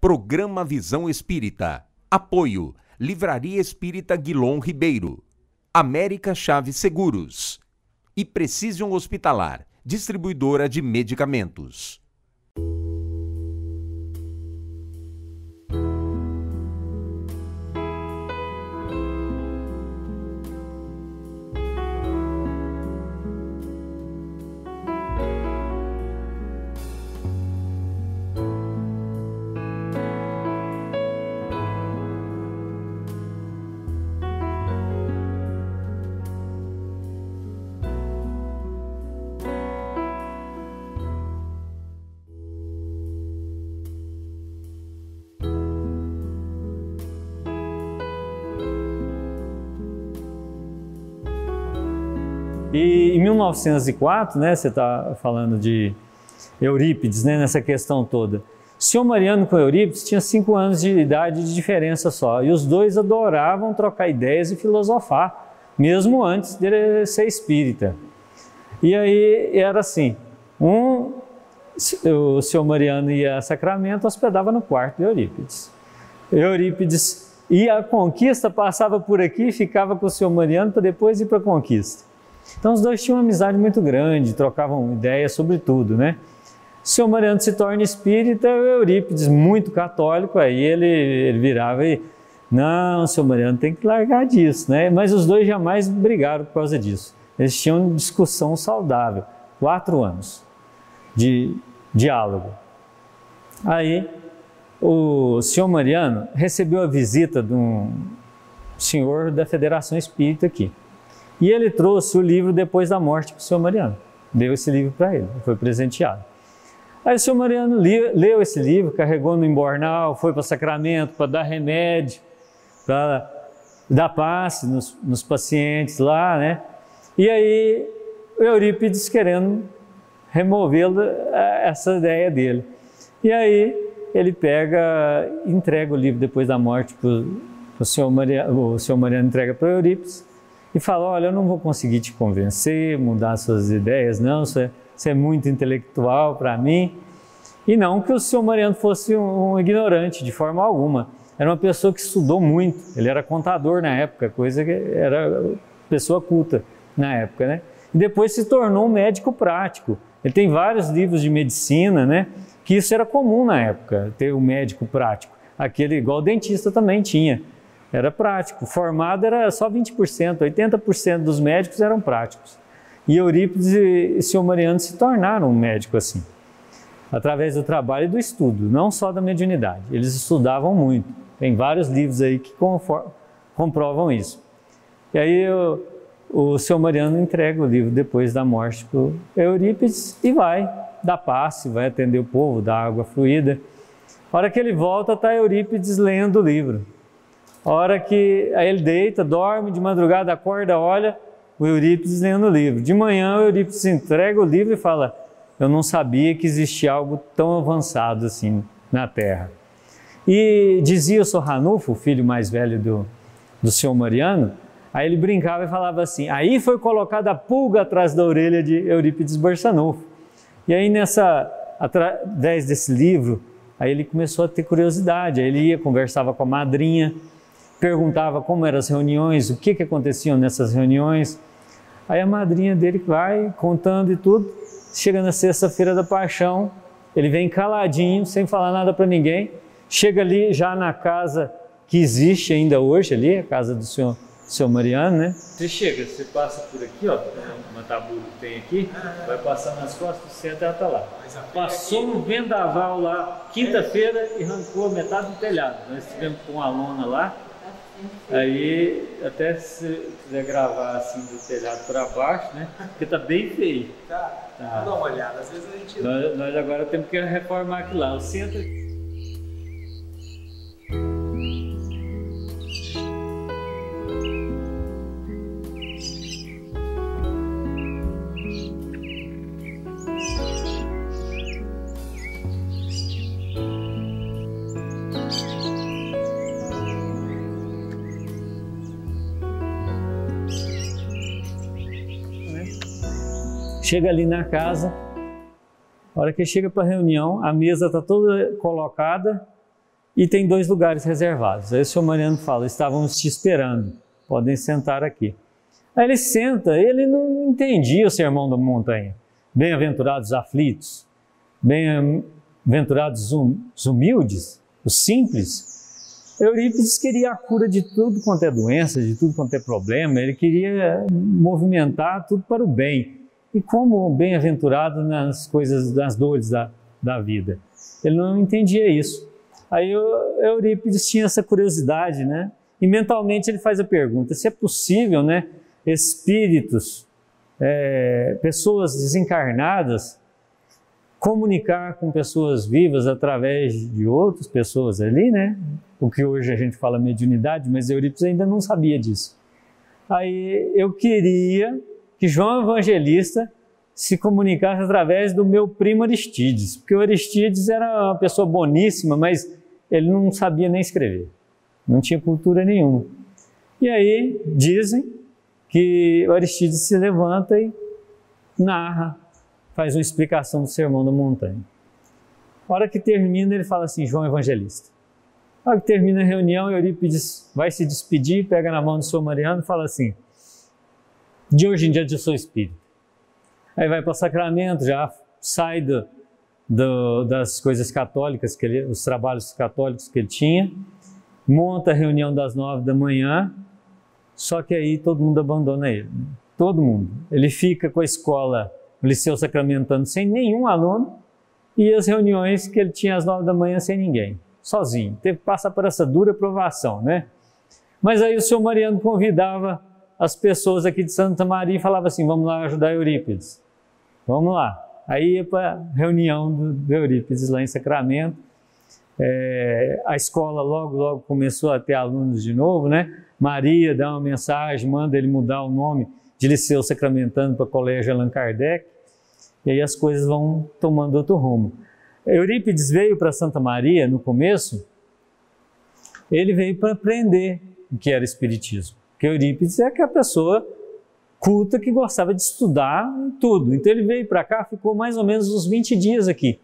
Programa Visão Espírita. Apoio. Livraria Espírita Guilom Ribeiro. América Chaves Seguros. E Precision Hospitalar, distribuidora de medicamentos. E em 1904, né, você está falando de Eurípides, né, nessa questão toda. O senhor Mariano com Eurípides tinha 5 anos de idade de diferença só, e os dois adoravam trocar ideias e filosofar, mesmo antes de ser espírita. E aí era assim, o senhor Mariano ia a Sacramento, hospedava no quarto de Eurípides. Eurípides ia à conquista, passava por aqui e ficava com o senhor Mariano para depois ir para a conquista. Então os dois tinham uma amizade muito grande, trocavam ideias sobre tudo, né? O senhor Mariano se torna espírita, o Eurípides, muito católico, aí ele virava e... Não, o senhor Mariano tem que largar disso, né? Mas os dois jamais brigaram por causa disso. Eles tinham discussão saudável, 4 anos de diálogo. Aí o senhor Mariano recebeu a visita de um senhor da Federação Espírita aqui. E ele trouxe o livro Depois da Morte para o senhor Mariano. Deu esse livro para ele, foi presenteado. Aí o senhor Mariano leu esse livro, carregou no embornal, foi para Sacramento para dar remédio, para dar passe nos pacientes lá, né? E aí o Eurípides querendo removê-lo, essa ideia dele. E aí ele pega, entrega o livro Depois da Morte para o senhor Mariano entrega para o Eurípides, e fala, olha, eu não vou conseguir te convencer, mudar suas ideias, não, você é muito intelectual para mim. E não que o senhor Mariano fosse um ignorante, de forma alguma. Era uma pessoa que estudou muito, ele era contador na época, coisa que era pessoa culta na época, né? E depois se tornou um médico prático. Ele tem vários livros de medicina, né? Que isso era comum na época, ter um médico prático. Aquele, igual o dentista também tinha. Era prático, formado era só 20%, 80% dos médicos eram práticos. E Eurípides e o senhor Mariano se tornaram um médico assim, através do trabalho e do estudo, não só da mediunidade. Eles estudavam muito, tem vários livros aí que comprovam isso. E aí o senhor Mariano entrega o livro Depois da Morte para o Eurípides e vai dar passe, vai atender o povo, dar água fluida. A hora que ele volta, está Eurípides lendo o livro. A hora que aí ele deita, dorme, de madrugada acorda, olha, o Eurípides lendo o livro. De manhã o Eurípides entrega o livro e fala, eu não sabia que existia algo tão avançado assim na Terra. E dizia o senhor Ranulfo, o filho mais velho do senhor Mariano, aí ele brincava e falava assim, aí foi colocada a pulga atrás da orelha de Eurípides Barçanufo. E aí através desse livro, aí ele começou a ter curiosidade, aí ele ia, conversava com a madrinha, perguntava como eram as reuniões, o que aconteciam nessas reuniões. Aí a madrinha dele vai contando e tudo. Chega na sexta-feira da Paixão, ele vem caladinho, sem falar nada para ninguém. Chega ali já na casa que existe ainda hoje ali, a casa do senhor Mariano, né? Você chega, você passa por aqui, ó, uma tabula que tem aqui, vai passar nas costas, senta e ela tá lá. Passou um vendaval lá, quinta-feira, e arrancou metade do telhado. Nós estivemos com a lona lá. Aí, até se quiser gravar assim do telhado para baixo, né? Porque tá bem feio. Tá. Dá uma olhada, às vezes a gente... Nós agora temos que reformar aquilo lá. O centro... Chega ali na casa, a hora que chega para a reunião, a mesa está toda colocada e tem 2 lugares reservados. Aí o senhor Mariano fala, estávamos te esperando, podem sentar aqui. Aí ele senta, ele não entendia o sermão da montanha. Bem-aventurados aflitos, bem-aventurados os humildes, os simples. Eurípides queria a cura de tudo quanto é doença, de tudo quanto é problema, ele queria movimentar tudo para o bem. E como bem-aventurado nas coisas, nas dores da vida. Ele não entendia isso. Aí Eurípides tinha essa curiosidade, né? E mentalmente ele faz a pergunta, se é possível, né, espíritos, pessoas desencarnadas, comunicar com pessoas vivas através de outras pessoas ali, né? O que hoje a gente fala mediunidade, mas Eurípides ainda não sabia disso. Aí eu queria que João Evangelista se comunicasse através do meu primo Aristides, porque o Aristides era uma pessoa boníssima, mas ele não sabia nem escrever, não tinha cultura nenhuma. E aí dizem que o Aristides se levanta e narra, faz uma explicação do Sermão da Montanha. A hora que termina, ele fala assim, João Evangelista. A hora que termina a reunião, Eurípides vai se despedir, pega na mão do senhor Mariano e fala assim, de hoje em diante eu sou espírita. Aí vai para o sacramento, já sai das coisas católicas, os trabalhos católicos que ele tinha, monta a reunião das 9 da manhã, só que aí todo mundo abandona ele. Né? Todo mundo. Ele fica com a escola, o Liceu Sacramentano, sem nenhum aluno, e as reuniões que ele tinha às 9 da manhã sem ninguém, sozinho. Teve que passar por essa dura provação, né? Mas aí o senhor Mariano convidava as pessoas aqui de Santa Maria e falava assim, vamos lá ajudar Eurípides. Vamos lá. Aí ia para a reunião do Eurípides lá em Sacramento. A escola logo começou a ter alunos de novo, né? Maria dá uma mensagem, manda ele mudar o nome de Liceu Sacramentano para Colégio Allan Kardec. E aí as coisas vão tomando outro rumo. Eurípides veio para Santa Maria no começo, ele veio para aprender o que era espiritismo. Porque Eurípides é aquela pessoa culta que gostava de estudar tudo. Então ele veio para cá, ficou mais ou menos uns 20 dias aqui.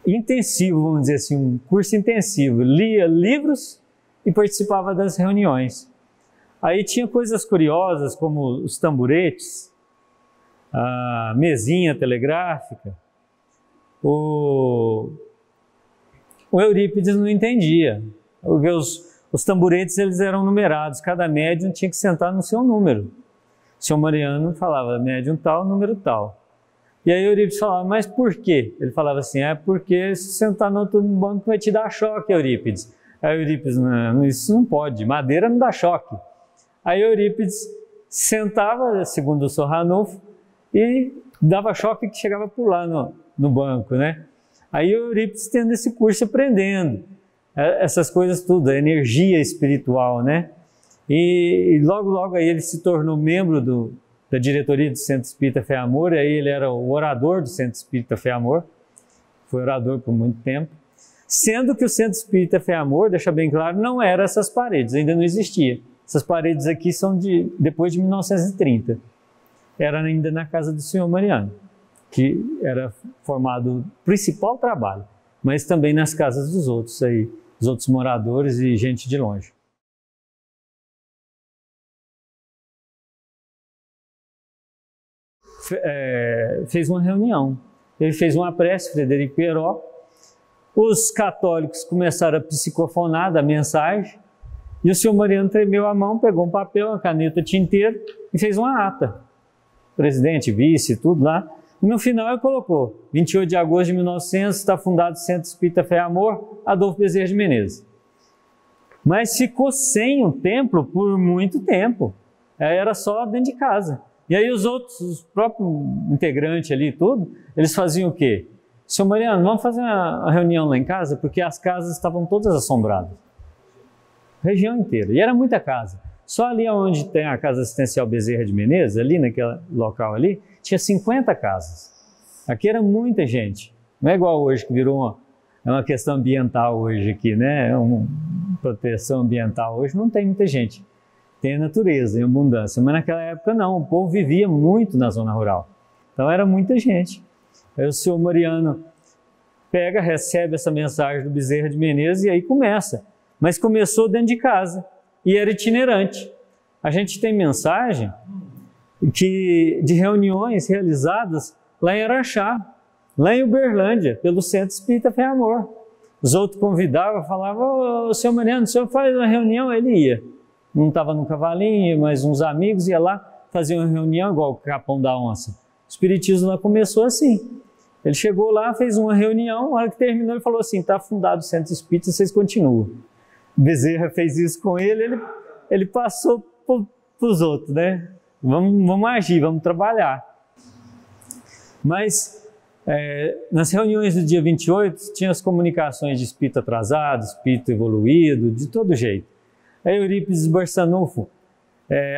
Intensivo, vamos dizer assim, um curso intensivo. Lia livros e participava das reuniões. Aí tinha coisas curiosas como os tamburetes, a mesinha telegráfica. O Eurípides não entendia, porque os tamburetes eles eram numerados, cada médium tinha que sentar no seu número. O senhor Mariano falava médium tal, número tal. E aí Eurípides falava, mas por quê? Ele falava assim, porque se sentar no outro banco vai te dar choque, Eurípides. Aí Eurípides, não, isso não pode, madeira não dá choque. Aí Eurípides sentava, segundo o senhor Ranulfo, e dava choque que chegava a pular no banco, né? Aí Eurípides tendo esse curso aprendendo essas coisas tudo, a energia espiritual, né? E logo aí ele se tornou membro da diretoria do Centro Espírita Fé e Amor, aí ele era o orador do Centro Espírita Fé e Amor, foi orador por muito tempo, sendo que o Centro Espírita Fé e Amor, deixa bem claro, não era essas paredes, ainda não existia. Essas paredes aqui são depois de 1930, era ainda na casa do senhor Mariano, que era formado o principal trabalho, mas também nas casas dos outros aí, os outros moradores e gente de longe. Fez uma reunião, ele fez uma prece, Frederico Peró, os católicos começaram a psicofonar da mensagem, e o senhor Mariano tremeu a mão, pegou um papel, uma caneta tinteiro e fez uma ata. Presidente, vice, tudo lá. E no final ele colocou, 28 de agosto de 1900, está fundado o Centro Espírita Fé e Amor, Adolfo Bezerra de Menezes. Mas ficou sem o templo por muito tempo. Era só dentro de casa. E aí os próprios integrantes ali e tudo, eles faziam o quê? Senhor Mariano, vamos fazer uma reunião lá em casa, porque as casas estavam todas assombradas. Região inteira. E era muita casa. Só ali onde tem a Casa Assistencial Bezerra de Menezes, ali naquele local ali, tinha 50 casas. Aqui era muita gente. Não é igual hoje, que virou uma questão ambiental hoje aqui, né? É uma proteção ambiental. Hoje não tem muita gente. Tem a natureza em abundância. Mas naquela época não. O povo vivia muito na zona rural. Então era muita gente. Aí o senhor Mariano pega, recebe essa mensagem do Bezerra de Menezes e aí começa. Mas começou dentro de casa e era itinerante. A gente tem mensagem de reuniões realizadas lá em Araxá, lá em Uberlândia, pelo Centro Espírita Fé e Amor. Os outros convidavam, falavam: ô, senhor Mariano, o senhor faz uma reunião? Ele ia. Não estava no cavalinho, mas uns amigos iam lá, faziam uma reunião igual o Capão da Onça. O Espiritismo lá começou assim. Ele chegou lá, fez uma reunião, na hora que terminou ele falou assim: está fundado o Centro Espírita, vocês continuam. Bezerra fez isso com ele passou para os outros, né? Vamos agir, vamos trabalhar. Mas nas reuniões do dia 28, tinha as comunicações de espírito atrasado, espírito evoluído, de todo jeito. Aí Eurípides Barçanufo,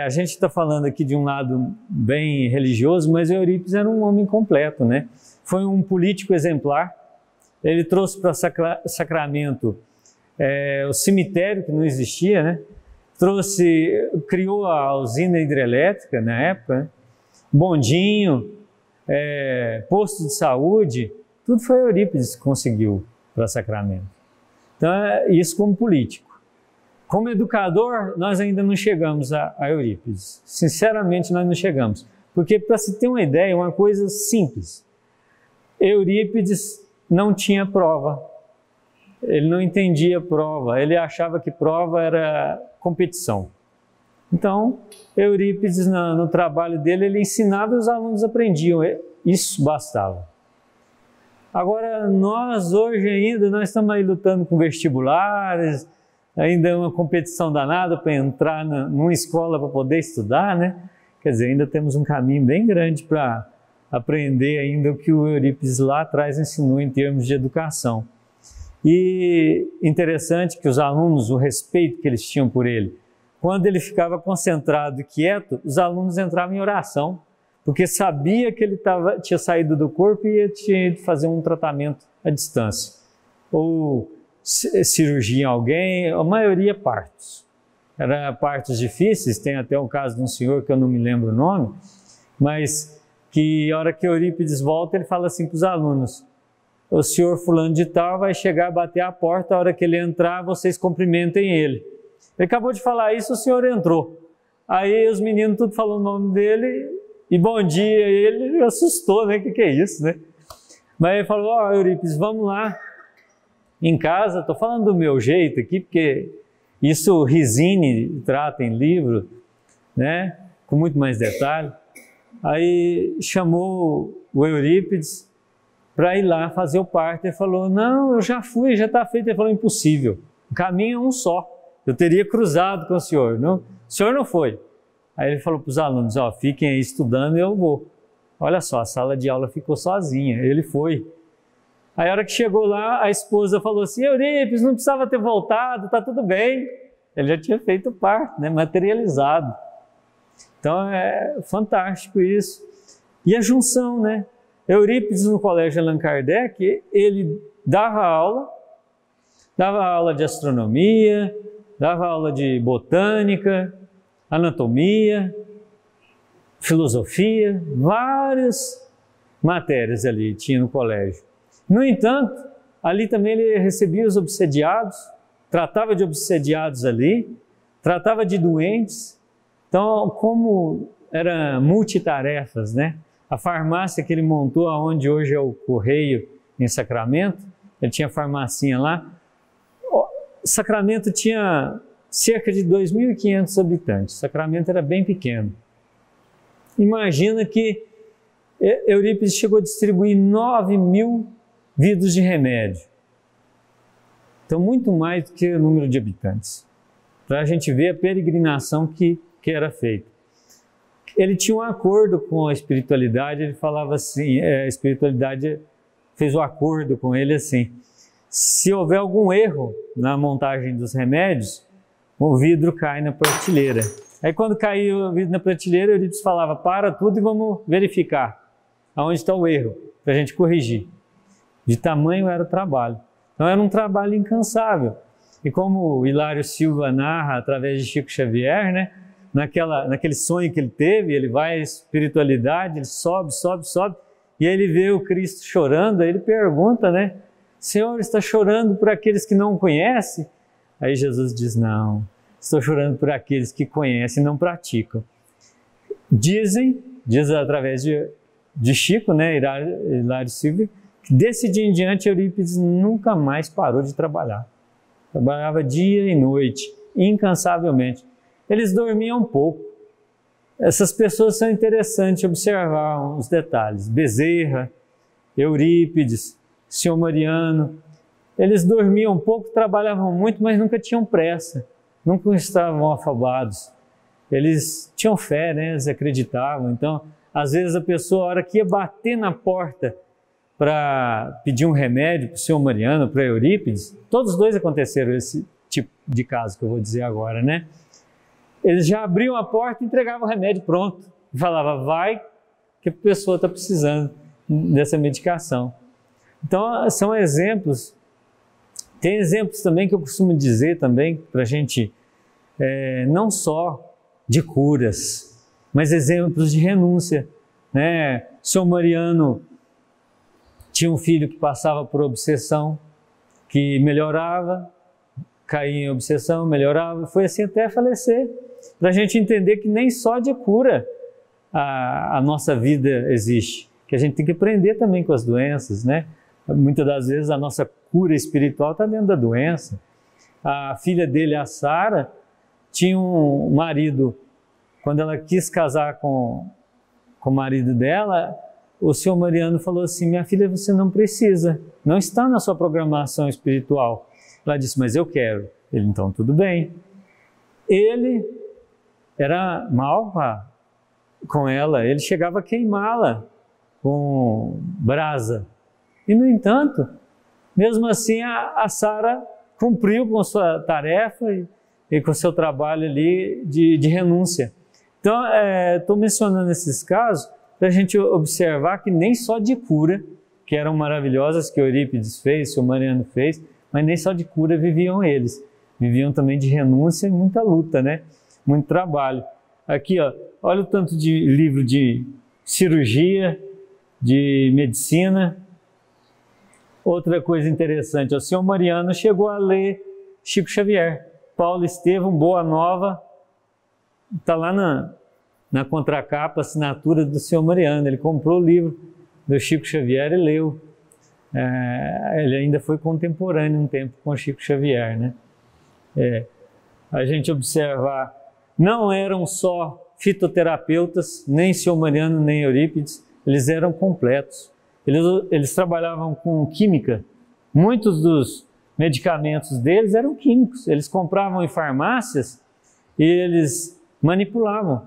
a gente está falando aqui de um lado bem religioso, mas Eurípides era um homem completo, né? Foi um político exemplar. Ele trouxe para Sacramento o cemitério, que não existia, né? Criou a usina hidrelétrica na época, né? Bondinho, posto de saúde, tudo foi Eurípides que conseguiu para Sacramento. Então, isso como político. Como educador, nós ainda não chegamos a Eurípides. Sinceramente, nós não chegamos. Porque, para se ter uma ideia, uma coisa simples. Eurípides não tinha prova. Ele não entendia prova. Ele achava que prova era competição. Então, Eurípides, no trabalho dele, ele ensinava e os alunos aprendiam. Isso bastava. Agora, nós hoje ainda, nós estamos aí lutando com vestibulares, ainda é uma competição danada para entrar numa escola para poder estudar, né? Quer dizer, ainda temos um caminho bem grande para aprender ainda o que o Eurípides lá atrás ensinou em termos de educação. E interessante que os alunos, o respeito que eles tinham por ele, quando ele ficava concentrado e quieto, os alunos entravam em oração, porque sabia que ele tinha saído do corpo e tinha ido fazer um tratamento à distância. Ou cirurgia em alguém, a maioria partos. Eram partos difíceis, tem até o caso de um senhor que eu não me lembro o nome, mas que a hora que Eurípides volta, ele fala assim para os alunos: o senhor fulano de tal vai chegar, bater a porta, a hora que ele entrar, vocês cumprimentem ele. Ele acabou de falar isso, o senhor entrou. Aí os meninos tudo falando o nome dele, e bom dia, e ele assustou, né? O que é isso, né? Mas ele falou: ó, Eurípides, vamos lá em casa, estou falando do meu jeito aqui, porque isso o Rizzini trata em livro, né? Com muito mais detalhe. Aí chamou o Eurípides para ir lá fazer o parto. Ele falou: não, eu já fui, já está feito. Ele falou: impossível, o caminho é um só. Eu teria cruzado com o senhor, não? O senhor não foi. Aí ele falou para os alunos: ó, fiquem aí estudando e eu vou. Olha só, a sala de aula ficou sozinha, ele foi. Aí a hora que chegou lá, a esposa falou assim: Eurípides, não precisava ter voltado, tá tudo bem. Ele já tinha feito o parto, né, materializado. Então é fantástico isso. E a junção, né? Eurípides no Colégio Allan Kardec, ele dava aula de astronomia, dava aula de botânica, anatomia, filosofia, várias matérias ali tinha no colégio. No entanto, ali também ele recebia os obsediados, tratava de obsediados ali, tratava de doentes. Então, como era multitarefas, né? A farmácia que ele montou, onde hoje é o Correio, em Sacramento, ele tinha farmacinha lá. Sacramento tinha cerca de 2.500 habitantes. Sacramento era bem pequeno. Imagina que Eurípides chegou a distribuir 9.000 vidros de remédio. Então, muito mais do que o número de habitantes. Para a gente ver a peregrinação que era feita. Ele tinha um acordo com a espiritualidade, ele falava assim, a espiritualidade fez o acordo com ele assim: se houver algum erro na montagem dos remédios, o vidro cai na prateleira. Aí quando caiu o vidro na prateleira, Eurípides falava: para tudo e vamos verificar aonde está o erro, para a gente corrigir. De tamanho era o trabalho. Então era um trabalho incansável. E como o Hilário Silva narra através de Chico Xavier, né? Naquele sonho que ele teve, ele vai à espiritualidade, ele sobe, e aí ele vê o Cristo chorando, aí ele pergunta, né? Senhor, está chorando por aqueles que não o conhecem? Aí Jesus diz, não, estou chorando por aqueles que conhecem e não praticam. Diz através de Chico, né, Hilário Silva, que desse dia em diante Eurípides nunca mais parou de trabalhar. Trabalhava dia e noite, incansavelmente. Eles dormiam pouco. Essas pessoas são interessantes observar os detalhes. Bezerra, Eurípides, Senhor Mariano, eles dormiam pouco, trabalhavam muito, mas nunca tinham pressa, nunca estavam afabados. Eles tinham fé, né? Eles acreditavam. Então, às vezes a pessoa, a hora que ia bater na porta para pedir um remédio para o Senhor Mariano, para Eurípides, todos os dois aconteceram esse tipo de caso que eu vou dizer agora, né? Eles já abriam a porta e entregavam o remédio pronto. E falava, vai que a pessoa está precisando dessa medicação. Então, são exemplos. Tem exemplos também que eu costumo dizer também para a gente, não só de curas, mas exemplos de renúncia, né? O Senhor Mariano tinha um filho que passava por obsessão, que melhorava, caía em obsessão, melhorava, foi assim até falecer, para a gente entender que nem só de cura a nossa vida existe, que a gente tem que aprender também com as doenças, né? Muitas das vezes a nossa cura espiritual está dentro da doença. A filha dele, a Sara, tinha um marido, quando ela quis casar com o marido dela, o Senhor Mariano falou assim, minha filha, você não precisa, não está na sua programação espiritual. Ela disse, mas eu quero. Ele, então tudo bem. Ele era mal com ela, ele chegava a queimá-la com brasa. E, no entanto, mesmo assim, a Sara cumpriu com a sua tarefa e com o seu trabalho ali de renúncia. Então, estou mencionando esses casos para a gente observar que nem só de cura, que eram maravilhosas, que Eurípides fez, o Senhor Mariano fez, mas nem só de cura viviam eles. Viviam também de renúncia e muita luta, né? Muito trabalho. Aqui, ó, olha o tanto de livro de cirurgia, de medicina. Outra coisa interessante, o Senhor Mariano chegou a ler Chico Xavier. Paulo Estevão, Boa Nova, está lá na contracapa, assinatura do Senhor Mariano. Ele comprou o livro do Chico Xavier e leu. Ele ainda foi contemporâneo um tempo com o Chico Xavier, né? A gente observar, não eram só fitoterapeutas, nem Senhor Mariano, nem Eurípides, eles eram completos. Eles trabalhavam com química. Muitos dos medicamentos deles eram químicos. Eles compravam em farmácias e eles manipulavam.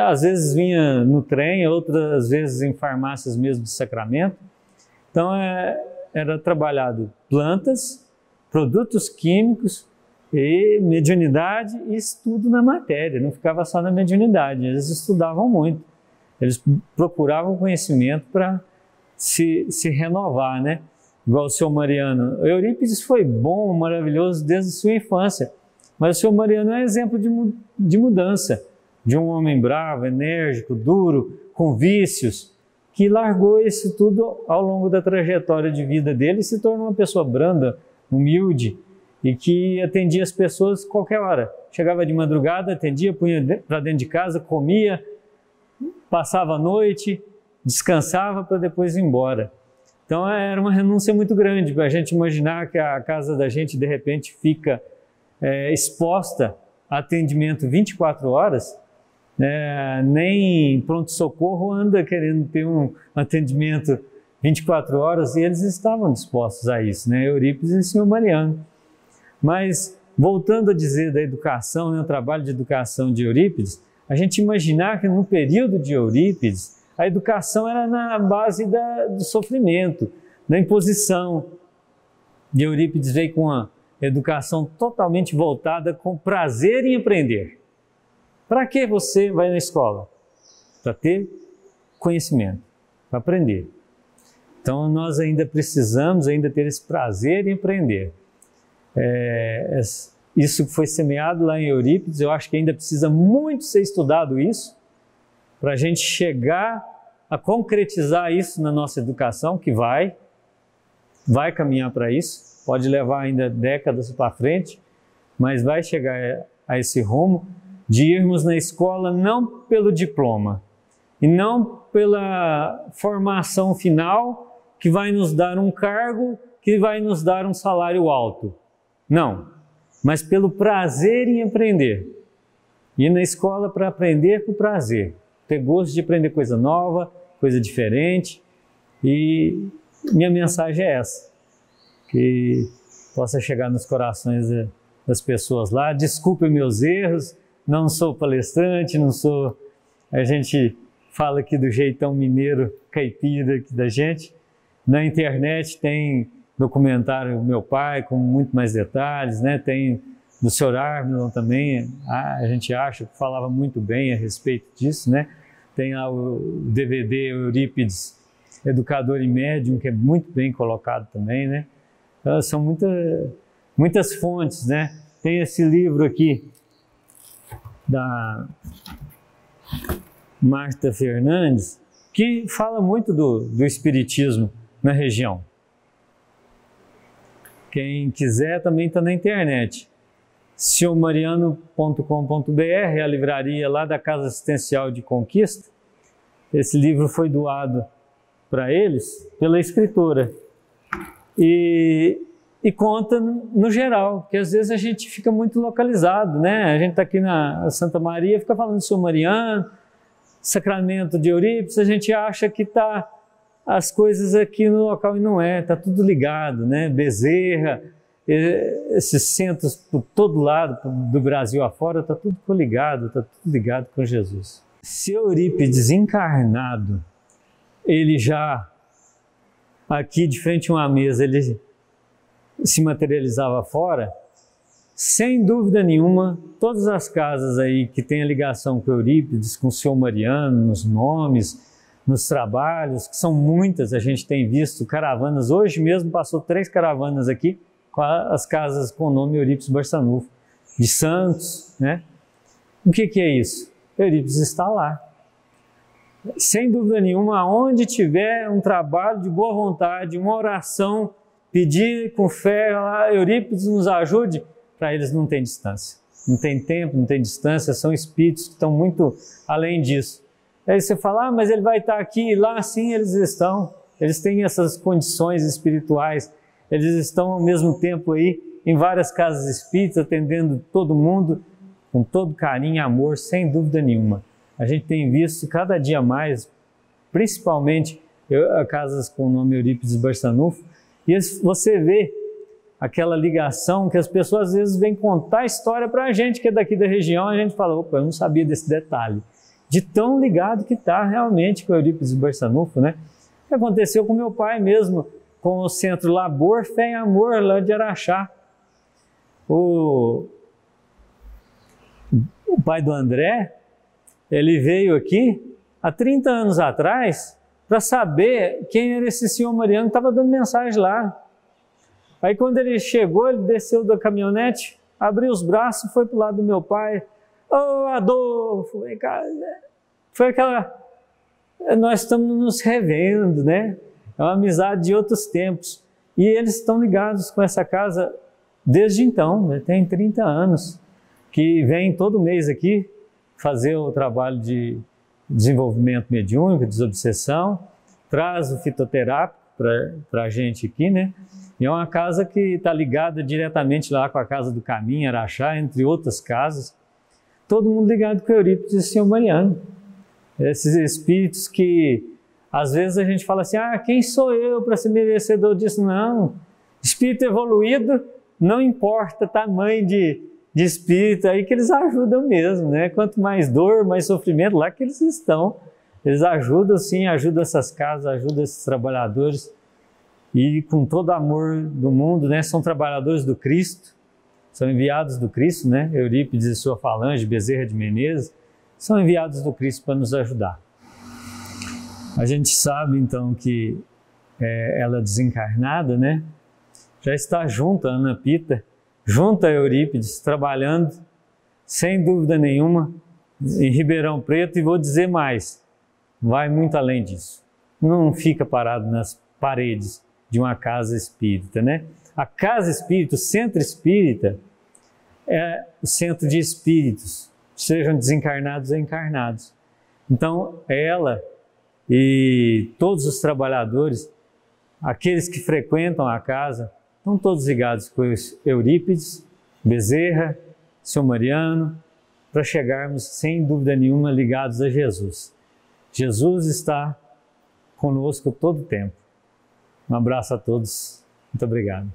Às vezes vinha no trem, outras vezes em farmácias mesmo de Sacramento. Então era trabalhado plantas, produtos químicos e mediunidade e estudo na matéria. Não ficava só na mediunidade, eles estudavam muito. Eles procuravam conhecimento para se renovar, né? Igual o Senhor Mariano. O Eurípides foi bom, maravilhoso desde a sua infância, mas o Senhor Mariano é exemplo de mudança, de um homem bravo, enérgico, duro, com vícios, que largou isso tudo ao longo da trajetória de vida dele e se tornou uma pessoa branda, humilde e que atendia as pessoas a qualquer hora. Chegava de madrugada, atendia, punha para dentro de casa, comia, passava a noite, descansava para depois ir embora. Então era uma renúncia muito grande para a gente imaginar que a casa da gente de repente fica exposta a atendimento 24 horas, nem pronto-socorro anda querendo ter um atendimento 24 horas e eles estavam dispostos a isso, né? Eurípides e o Senhor Mariano. Mas voltando a dizer da educação, o trabalho de educação de Eurípides, a gente imaginar que no período de Eurípides a educação era na base do sofrimento, da imposição. E Eurípides veio com uma educação totalmente voltada com prazer em aprender. Para que você vai na escola? Para ter conhecimento, para aprender. Então nós ainda precisamos ter esse prazer em aprender. Isso foi semeado lá em Eurípides, eu acho que ainda precisa muito ser estudado isso, para a gente chegar a concretizar isso na nossa educação, que vai, vai caminhar para isso, pode levar ainda décadas para frente, mas vai chegar a esse rumo de irmos na escola não pelo diploma e não pela formação final que vai nos dar um cargo, que vai nos dar um salário alto. Não, mas pelo prazer em aprender. Ir na escola para aprender com prazer, ter gosto de aprender coisa nova, coisa diferente. E minha mensagem é essa, que possa chegar nos corações das pessoas lá. Desculpem meus erros, não sou palestrante, não sou... A gente fala aqui do jeitão mineiro caipira aqui da gente. Na internet tem documentário do meu pai com muito mais detalhes, né? Tem do Sr. Armilon também, a gente acha que falava muito bem a respeito disso, né? Tem lá o DVD Eurípides, Educador e Médium, que é muito bem colocado também, né? Então, são muitas fontes, né? Tem esse livro aqui da Marta Fernandes, que fala muito do espiritismo na região. Quem quiser também está na internet. Siomariano.com.br, a livraria lá da Casa Assistencial de Conquista. Esse livro foi doado para eles pela escritora. E conta no geral, porque às vezes a gente fica muito localizado, né? A gente está aqui na Santa Maria, fica falando de São Mariano, Sacramento de Eurípides, a gente acha que está as coisas aqui no local e não é, está tudo ligado, né? Bezerra, esses centros por todo lado do Brasil afora, está tudo coligado, está tudo ligado com Jesus. Se Eurípides encarnado, ele já aqui de frente a uma mesa, ele se materializava fora, sem dúvida nenhuma, todas as casas aí que têm a ligação com Eurípides, com o Senhor Mariano, nos nomes, nos trabalhos, que são muitas, a gente tem visto caravanas, hoje mesmo passou 3 caravanas aqui, com as casas com o nome Eurípides Barçanufo, de Santos, né? O que é isso? Eurípides está lá. Sem dúvida nenhuma, aonde tiver um trabalho de boa vontade, uma oração, pedir com fé, Eurípides nos ajude, para eles não tem distância. Não tem tempo, não tem distância, são espíritos que estão muito além disso. Aí você fala, mas ele vai estar aqui e lá, sim, eles estão. Eles têm essas condições espirituais, eles estão ao mesmo tempo aí em várias casas espíritas, atendendo todo mundo com todo carinho e amor, sem dúvida nenhuma. A gente tem visto cada dia mais, principalmente casas com o nome Eurípides Barçanufo, e você vê aquela ligação que as pessoas às vezes vêm contar a história para a gente que é daqui da região, a gente fala, opa, eu não sabia desse detalhe, de tão ligado que está realmente com o Eurípides Barçanufo, né? O que aconteceu com meu pai mesmo, com o Centro Labor, Fé e Amor, lá de Araxá. O pai do André, ele veio aqui há 30 anos atrás para saber quem era esse senhor Mariano que estava dando mensagem lá. Aí quando ele chegou, ele desceu da caminhonete, abriu os braços, foi para o lado do meu pai. Ô Adolfo, vem cá. Foi aquela... Nós estamos nos revendo, né? É uma amizade de outros tempos. E eles estão ligados com essa casa desde então, né? Tem 30 anos, que vem todo mês aqui fazer o trabalho de desenvolvimento mediúnico, desobsessão, traz o fitoterápico para a gente aqui, né? E é uma casa que está ligada diretamente lá com a Casa do Caminho, Araxá, entre outras casas. Todo mundo ligado com Eurípides e Senhor Mariano. Esses espíritos que, às vezes a gente fala assim, quem sou eu para ser merecedor disso? Não, espírito evoluído, não importa tamanho de espírito, aí que eles ajudam mesmo, né? Quanto mais dor, mais sofrimento, lá que eles estão. Eles ajudam sim, ajudam essas casas, ajudam esses trabalhadores. E com todo o amor do mundo, né? São trabalhadores do Cristo, são enviados do Cristo, né? Eurípides e sua falange, Bezerra de Menezes, são enviados do Cristo para nos ajudar. A gente sabe então que ela desencarnada, né? Já está junto a Ana Pita, junto a Eurípides, trabalhando, sem dúvida nenhuma, em Ribeirão Preto, e vou dizer mais, vai muito além disso. Não fica parado nas paredes, de uma casa espírita, né? A casa espírita, o centro espírita, é o centro de espíritos, sejam desencarnados ou encarnados. Então, ela e todos os trabalhadores, aqueles que frequentam a casa, estão todos ligados com Eurípides, Bezerra, Sr. Mariano, para chegarmos, sem dúvida nenhuma, ligados a Jesus. Jesus está conosco todo o tempo. Um abraço a todos. Muito obrigado.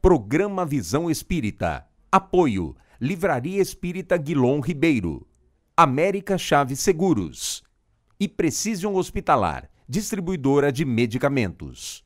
Programa Visão Espírita. Apoio. Livraria Espírita Guilom Ribeiro. América Chaves Seguros. E Precision Hospitalar, distribuidora de medicamentos.